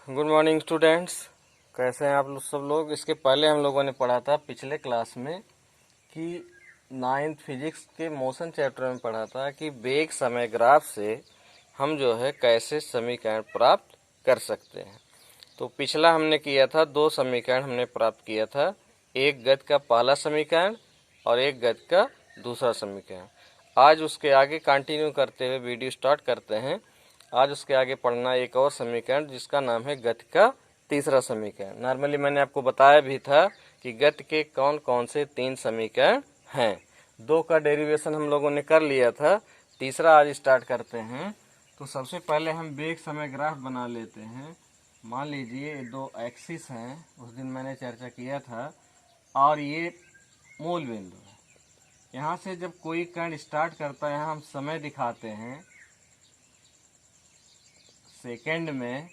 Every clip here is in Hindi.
Good morning students. कैसे हैं आप लोग सब लोग। इसके पहले हम लोगों ने पढ़ा था पिछले क्लास में कि 9th फिजिक्स के मोशन चैप्टर में पढ़ा था कि वेग समय ग्राफ से हम जो है कैसे समीकरण प्राप्त कर सकते हैं। तो पिछला हमने किया था, दो समीकरण हमने प्राप्त किया था, एक गति का पहला समीकरण और एक गति का दूसरा समीकरण। आज उसके आगे कंटिन्यू करते हुए वीडियो स्टार्ट करते हैं। आज उसके आगे पढ़ना एक और समीकरण जिसका नाम है गति का तीसरा समीकरण। नॉर्मली मैंने आपको बताया भी था कि गति के कौन कौन से तीन समीकरण हैं। दो का डेरिवेशन हम लोगों ने कर लिया था, तीसरा आज स्टार्ट करते हैं। तो सबसे पहले हम वेग समय ग्राफ बना लेते हैं। मान लीजिए दो एक्सिस हैं, उस दिन मैंने चर्चा किया था, और ये मूल बिंदु है। यहाँ से जब कोई कण स्टार्ट करता है, यहाँ हम समय दिखाते हैं सेकंड में,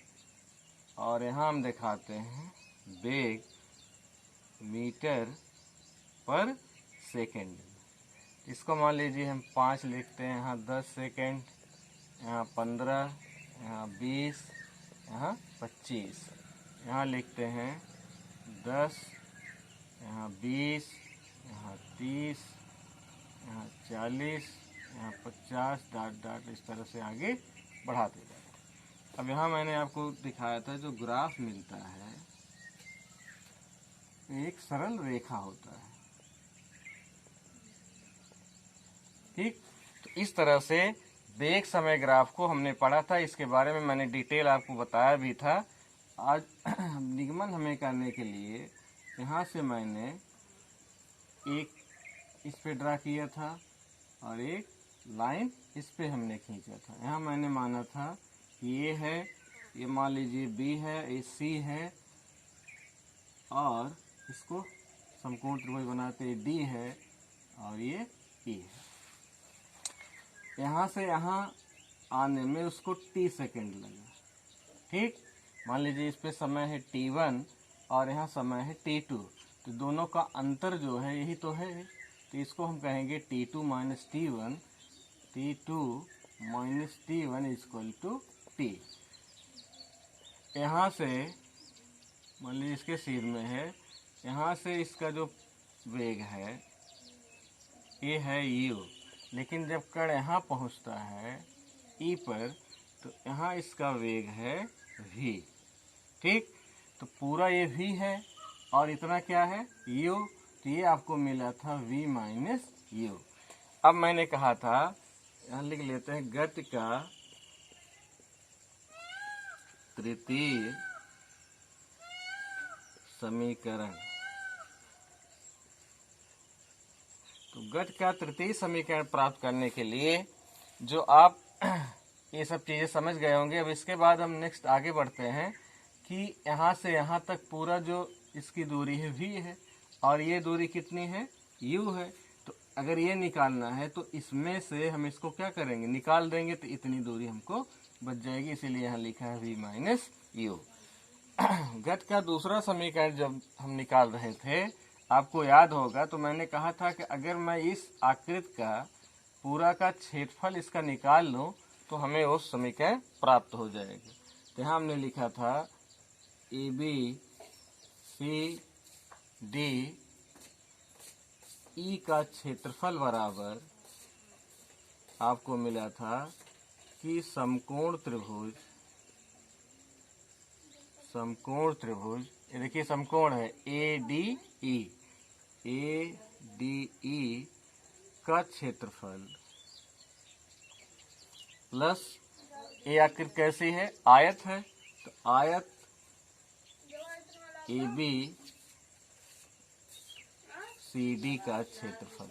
और यहाँ हम दिखाते हैं वेग मीटर पर सेकंड। इसको मान लीजिए हम 5 लिखते हैं, यहाँ 10 सेकंड, यहाँ 15, यहाँ 20, यहाँ 25। यहाँ लिखते हैं 10, यहाँ 20, यहाँ 30, यहाँ 40, यहाँ 50, डॉट डॉट इस तरह से आगे बढ़ाते जाए। अब यहाँ मैंने आपको दिखाया था जो ग्राफ मिलता है एक सरल रेखा होता है, ठीक। तो इस तरह से वेग समय ग्राफ को हमने पढ़ा था, इसके बारे में मैंने डिटेल आपको बताया भी था। आज निगमन हमें करने के लिए यहाँ से मैंने एक इस पे ड्रा किया था और एक लाइन इस पे हमने खींचा था। यहाँ मैंने माना था कि ये है, ये मान लीजिए बी है, ये सी है, और इसको समकोण त्रिभुज बनाते डी है, और ये ई है। यहाँ से यहाँ आने में उसको टी सेकंड लगा, ठीक। मान लीजिए इस पे समय है t1 और यहाँ समय है t2, तो दोनों का अंतर जो है यही तो है। तो इसको हम कहेंगे t2 minus t1, t2 minus t1 equal to t। यहाँ से मान लीजिए इसके सिर में है, यहाँ से इसका जो वेग है ये है u, लेकिन जब कण यहाँ पहुँचता है ई पर तो यहाँ इसका वेग है v, ठीक। तो पूरा ये v है और इतना क्या है u, तो ये आपको मिला था v माइनस u। अब मैंने कहा था, यहाँ लिख लेते हैं गति का तृतीय समीकरण। तो गति का तृतीय समीकरण प्राप्त करने के लिए जो आप ये सब चीज़ें समझ गए होंगे। अब इसके बाद हम नेक्स्ट आगे बढ़ते हैं कि यहाँ से यहाँ तक पूरा जो इसकी दूरी है v है, और ये दूरी कितनी है u है। तो अगर ये निकालना है तो इसमें से हम इसको क्या करेंगे, निकाल देंगे, तो इतनी दूरी हमको बच जाएगी। इसीलिए यहाँ लिखा है v माइनस u। गति का दूसरा समीकरण जब हम निकाल रहे थे, आपको याद होगा, तो मैंने कहा था कि अगर मैं इस आकृति का पूरा का क्षेत्रफल इसका निकाल लूं तो हमें वो समीकरण प्राप्त हो जाएगा। तो यहाँ हमने लिखा था A B C D E का क्षेत्रफल बराबर आपको मिला था कि समकोण त्रिभुज, ये देखिए समकोण है ए डी ई का क्षेत्रफल प्लस ये आकृति कैसी है, आयत है, तो आयत ए बी सी डी का क्षेत्रफल।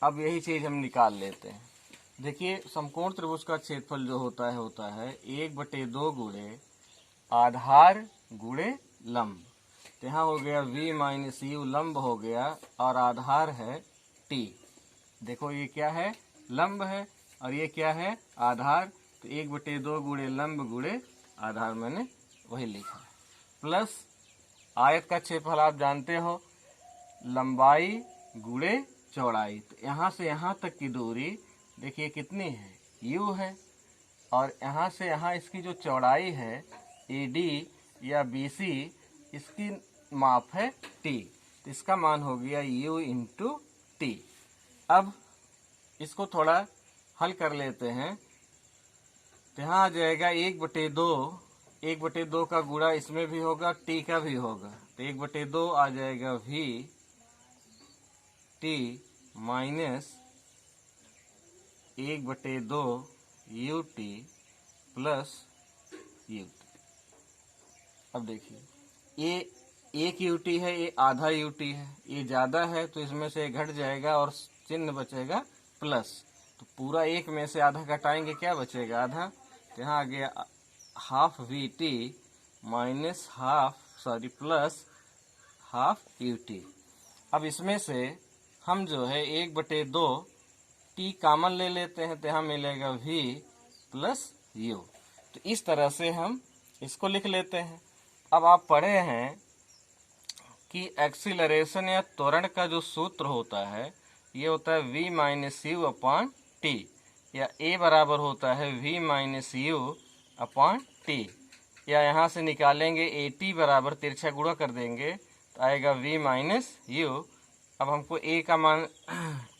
अब यही चीज हम निकाल लेते हैं। देखिए समकोण त्रिभुज का क्षेत्रफल जो होता है 1/2 गुणे आधार गुणे लंब। तो यहाँ हो गया v माइनस यू, लंब हो गया, और आधार है t। देखो ये क्या है, लंब है, और ये क्या है, आधार। तो 1/2 गुणे लंब गुणे आधार मैंने वही लिखा, प्लस आयत का क्षेत्रफल आप जानते हो, लंबाई गुणे चौड़ाई। तो यहाँ से यहाँ तक की दूरी देखिए कितनी है, u है, और यहाँ से यहाँ इसकी जो चौड़ाई है AD या BC, इसकी माप है T, तो इसका मान हो गया U इंटू T। अब इसको थोड़ा हल कर लेते हैं, तो यहाँ आ जाएगा 1/2 का गुणा इसमें भी होगा, T का भी होगा, तो 1/2 आ जाएगा V T minus 1/2 UT plus UT। अब देखिए, ये एक UT है, ये आधा UT है, ये ज्यादा है तो इसमें से घट जाएगा और चिन्ह बचेगा प्लस, तो पूरा एक में से आधा घटाएंगे, क्या बचेगा? आधा। तो यहाँ आ गया half VT minus plus half UT। अब इसमें से हम जो है 1/2 T कॉमन ले लेते हैं, तो यहाँ मिलेगा V प्लस U। तो इस तरह से हम इसको लिख लेते हैं। अब आप पढ़े हैं कि एक्सीलरेशन या त्वरण का जो सूत्र होता है ये होता है V minus you upon T, या A बराबर होता है V minus you upon T, या यहाँ से निकालेंगे AT बराबर तिरछा गुणा कर देंगे तो आएगा V माइनस यू। अब हमको A का मान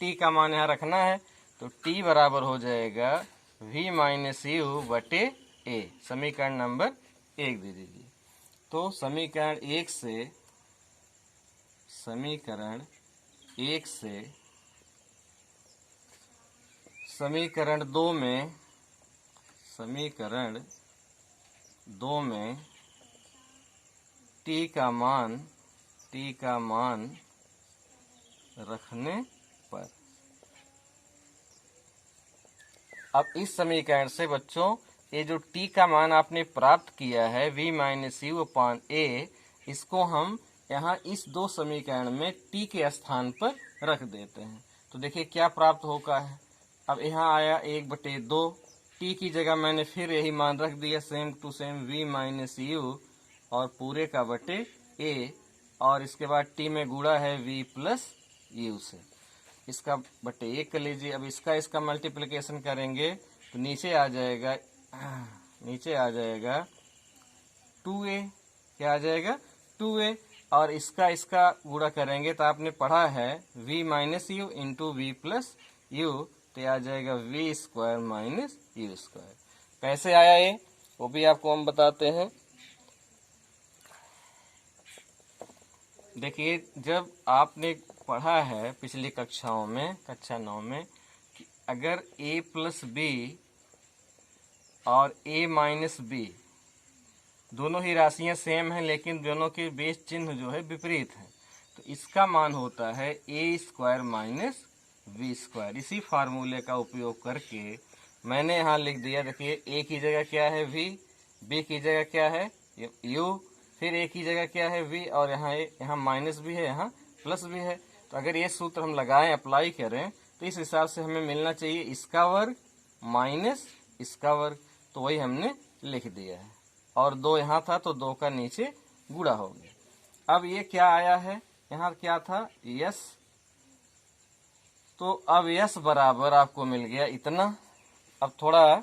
T का मान यहाँ रखना है, तो T बराबर हो जाएगा V माइनस यू बटे A। समीकरण नंबर 1 दे दीजिए। तो समीकरण 1 से समीकरण 2 में T का मान रखने पर, अब इस समीकरण से बच्चों ये जो T का मान आपने प्राप्त किया है V minus you upon A, इसको हम यहाँ इस 2 समीकरण में T के स्थान पर रख देते हैं। तो देखिए क्या प्राप्त होगा है। अब यहाँ आया 1/2, T की जगह मैंने फिर यही मान रख दिया, same to same V minus u और पूरे का बटे A, और इसके बाद T में गुणा है V प्लस यू से, इसका बटे 1 कर लीजिए। अब इसका मल्टीप्लिकेशन करेंगे तो नीचे आ जाएगा 2A, क्या आ जाएगा 2A, और इसका गुणा करेंगे तो आपने पढ़ा है V minus you into V plus you, तो आ जाएगा V square minus you square. कैसे आया ये वो भी आपको हम बताते हैं। देखिए, जब आपने पढ़ा है पिछली कक्षाओं में, कक्षा 9 में, कि अगर A प्लस B और A माइनस B दोनों ही राशियां सेम हैं लेकिन दोनों के बेस चिन्ह जो है विपरीत है, तो इसका मान होता है A square minus V square. इसी फार्मूले का उपयोग करके मैंने यहाँ लिख दिया, देखिए A की जगह क्या है V, B की जगह क्या है U, फिर A की जगह क्या है V, और यहाँ माइनस भी है, यहाँ प्लस भी है। तो अगर ये सूत्र हम लगाएं, अप्लाई करें, तो इस हिसाब से हमें मिलना चाहिए इसका वर्ग माइनस इसका वर्ग, तो वही हमने लिख दिया है, और 2 यहाँ था तो 2 का नीचे गुणा हो गया। अब ये क्या आया है, यहाँ क्या था यस, तो अब यस बराबर आपको मिल गया इतना। अब थोड़ा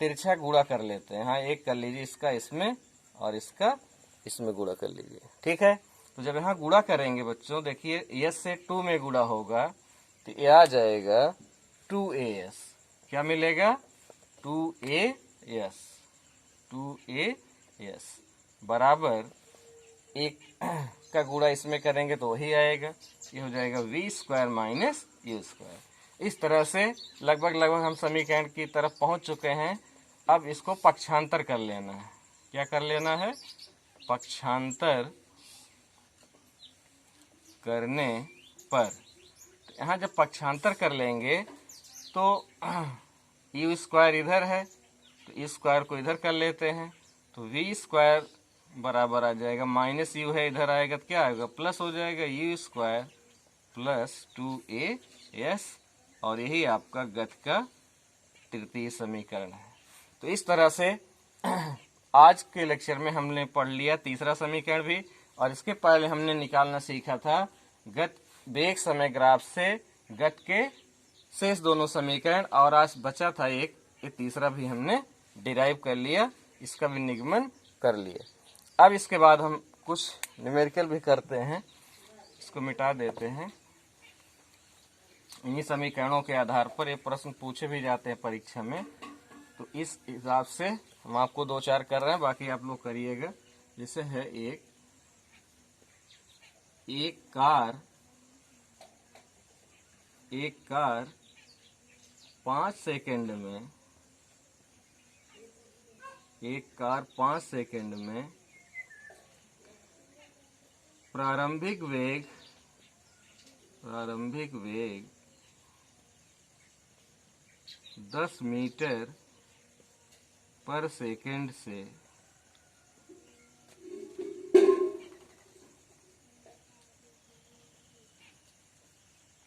तिरछा गुणा कर लेते हैं, यहाँ 1 कर लीजिए, इसका इसमें और इसका इसमें गुणा कर लीजिए, ठीक है। तो जब यहाँ गुणा करेंगे बच्चों, देखिए यस से 2 में गुणा होगा तो ये आ जाएगा 2AS, क्या मिलेगा 2AS बराबर 1 का गुणा इसमें करेंगे तो वही आएगा, ये हो जाएगा V square minus you square. इस तरह से लगभग हम समीकरण की तरफ पहुंच चुके हैं। अब इसको पक्षांतर कर लेना है। क्या कर लेना है, पक्षांतर करने पर। तो यहाँ जब पक्षांतर कर लेंगे तो यू स्क्वायर इधर है तो इस स्क्वायर को इधर कर लेते हैं, तो V स्क्वायर बराबर आ जाएगा, माइनस यू है इधर आएगा तो क्या आएगा प्लस हो जाएगा, U स्क्वायर प्लस 2AS, और यही आपका गति का तृतीय समीकरण है। तो इस तरह से आज के लेक्चर में हमने पढ़ लिया तीसरा समीकरण भी, और इसके पहले हमने निकालना सीखा था वेग समय ग्राफ से गति के शेष दोनों समीकरण, और आज बचा था एक, ये तीसरा भी हमने डिराइव कर लिया, इसका भी निगमन कर लिया। अब इसके बाद हम कुछ न्यूमेरिकल भी करते हैं, इसको मिटा देते हैं। इन्हीं समीकरणों के आधार पर ये प्रश्न पूछे भी जाते हैं परीक्षा में, तो इस हिसाब से हम आपको 2-4 कर रहे हैं, बाकी आप लोग करिएगा। जैसे है एक कार 5 सेकंड में, एक कार 5 सेकंड में प्रारंभिक वेग 10 मीटर पर सेकंड से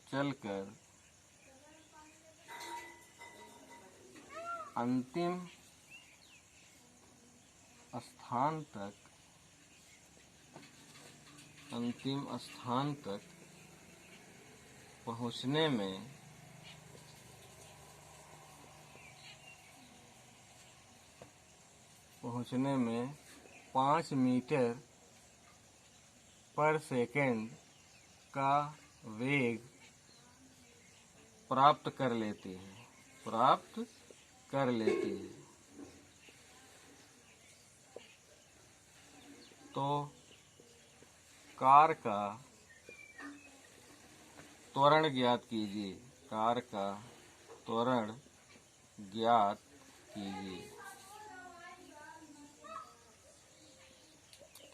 चलकर अंतिम स्थान तक पहुंचने में 5 मीटर पर सेकंड का वेग प्राप्त कर लेती है। तो कार का त्वरण ज्ञात कीजिए।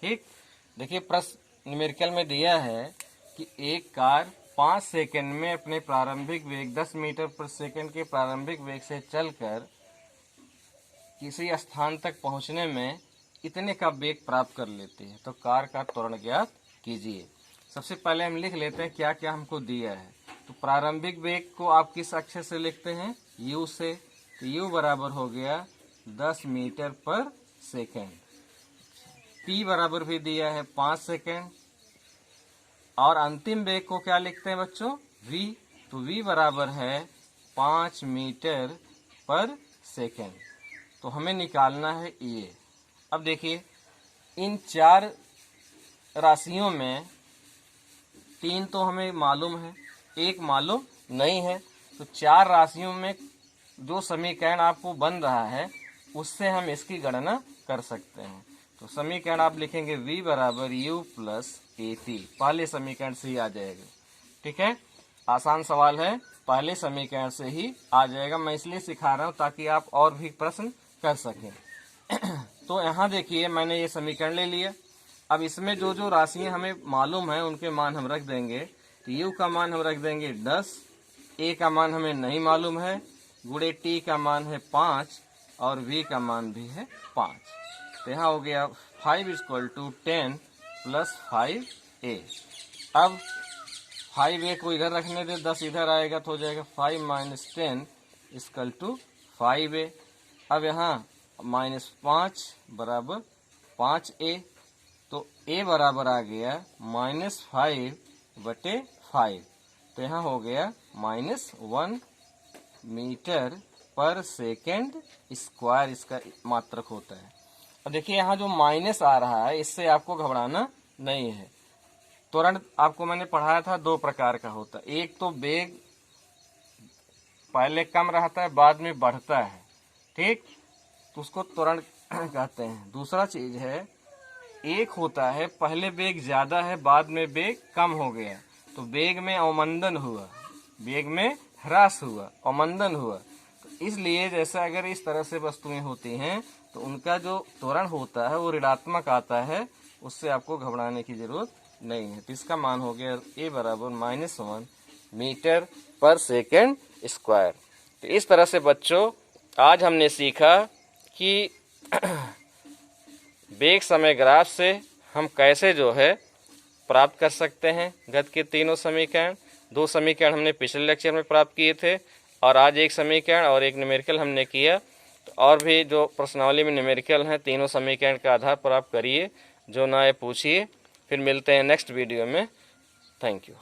ठीक, देखिए प्रश्न न्यूमेरिकल में दिया है कि एक कार 5 सेकंड में अपने प्रारंभिक वेग 10 मीटर पर सेकंड के प्रारंभिक वेग से चलकर किसी स्थान तक पहुंचने में इतने का वेग प्राप्त कर लेती है। तो कार का त्वरण ज्ञात कीजिए। सबसे पहले हम लिख लेते हैं क्या क्या हमको दिया है। तो प्रारंभिक वेग को आप किस अक्षर से लिखते हैं? u से। तो u बराबर हो गया 10 मीटर पर सेकंड। t बराबर भी दिया है 5 सेकंड। और अंतिम वेग को क्या लिखते हैं बच्चों? v। तो v बराबर है 5 मीटर पर सेकंड। तो हमें निकालना है ये। अब देखिए इन 4 राशियों में 3 तो हमें मालूम है, 1 मालूम नहीं है। तो 4 राशियों में जो समीकरण आपको बन रहा है उससे हम इसकी गणना कर सकते हैं। तो समीकरण आप लिखेंगे v बराबर u प्लस at। पहले समीकरण से ही आ जाएगा। ठीक है, आसान सवाल है, पहले समीकरण से ही आ जाएगा। मैं इसलिए सिखा रहा हूं ताकि आप और भी प्रश्न कर सकें। तो यहाँ देखिए मैंने ये समीकरण ले लिया। अब इसमें जो जो राशियां हमें मालूम है उनके मान हम रख देंगे। तो u का मान हम रख देंगे 10, a का मान हमें नहीं मालूम है, गुणे t का मान है 5 और v का मान भी है 5। तो यहाँ हो गया 5 = 10 प्लस 5a। अब 5a को इधर रखने दे, 10 इधर आएगा तो हो जाएगा 5 - 10 = 5a। अब यहाँ -5 बराबर 5a। तो a बराबर आ गया -5/5। तो यहाँ हो गया -1 मीटर पर सेकंड स्क्वायर इसका मात्रक होता है। और देखिए यहाँ जो माइनस आ रहा है इससे आपको घबराना नहीं है। त्वरण आपको मैंने पढ़ाया था 2 प्रकार का होता है। एक तो वेग पहले कम रहता है बाद में बढ़ता है, ठीक, तो उसको त्वरण कहते हैं। दूसरा चीज है, एक होता है पहले वेग ज्यादा है बाद में वेग कम हो गया, तो वेग में अवमंदन हुआ, वेग में ह्रास हुआ, अवमंदन हुआ। तो इसलिए जैसा अगर इस तरह से वस्तुएं होती हैं तो उनका जो त्वरण होता है वो ऋणात्मक आता है, उससे आपको घबराने की जरूरत नहीं है। तो इसका मान हो गया a बराबर -1 मीटर पर सेकंड स्क्वायर। तो इस तरह से बच्चों आज हमने सीखा कि वेग समय ग्राफ से हम कैसे जो है प्राप्त कर सकते हैं गति के तीनों समीकरण। 2 समीकरण हमने पिछले लेक्चर में प्राप्त किए थे और आज एक समीकरण और एक न्यूमेरिकल हमने किया। तो और भी जो प्रश्नावली में न्यूमेरिकल हैं तीनों समीकरण के आधार पर आप करिए, जो ना है पूछिए। फिर मिलते हैं नेक्स्ट वीडियो में। Thank you.